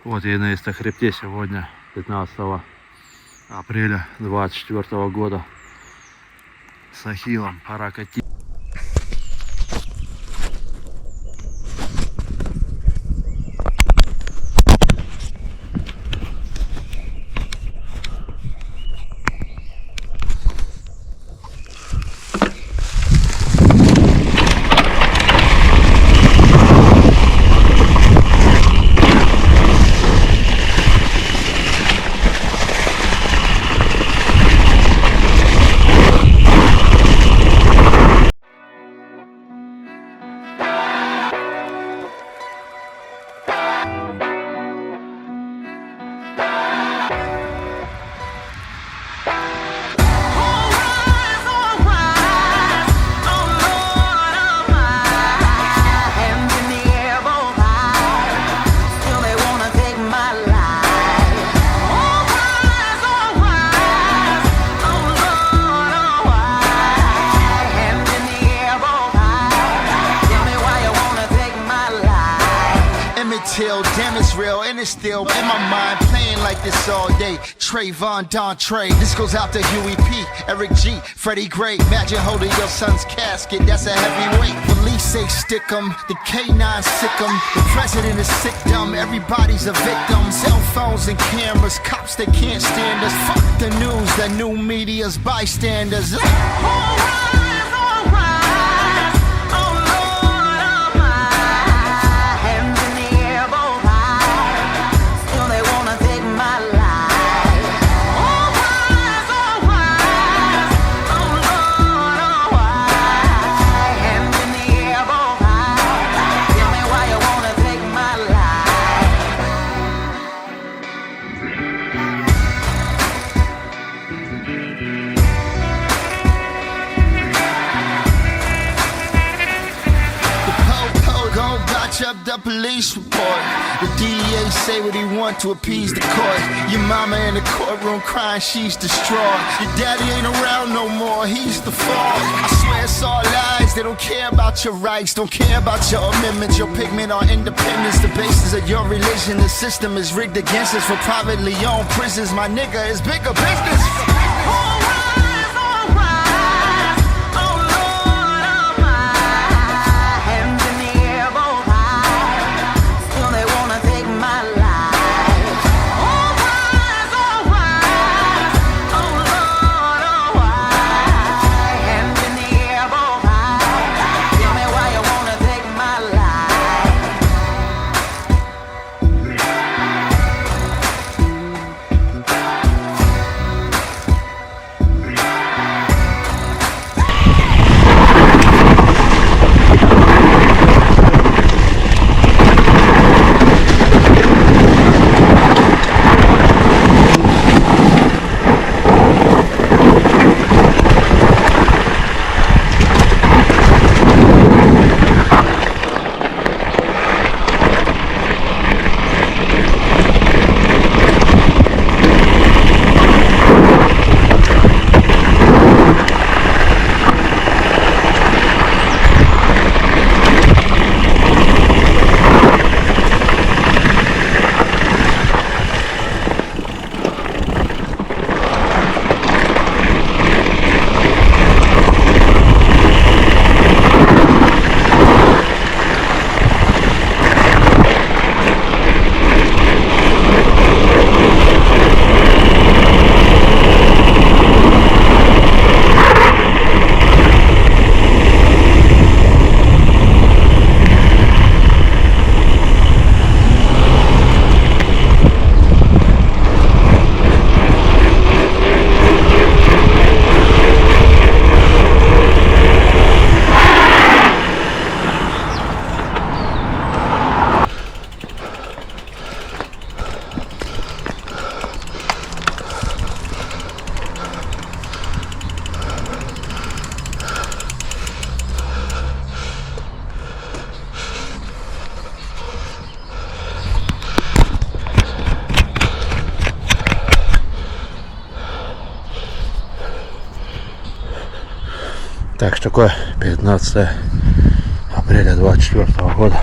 Вот я на Эсто-Хребте сегодня, 15 апреля 24 года. С Ахиллом. Пора катить. Damn, it's real and it's still in my mind, playing like this all day. Trayvon, Dontre, this goes out to Huey P, Eric G, Freddie Gray. Imagine holding your son's casket, that's a heavyweight. Police say stick 'em, the K9 sick 'em. The president is sick dumb, everybody's a victim. Cell phones and cameras, cops they can't stand us. Fuck the news, the new media's bystanders. Up the police report. The DEA say what he want to appease the court. Your mama in the courtroom crying she's distraught. Your daddy ain't around no more, he's the fault. I swear it's all lies, they don't care about your rights, don't care about your amendments, your pigment or independence. The basis of your religion, the system is rigged against us for privately owned prisons. My nigga is bigger business. Так что такое 15 апреля 24 года.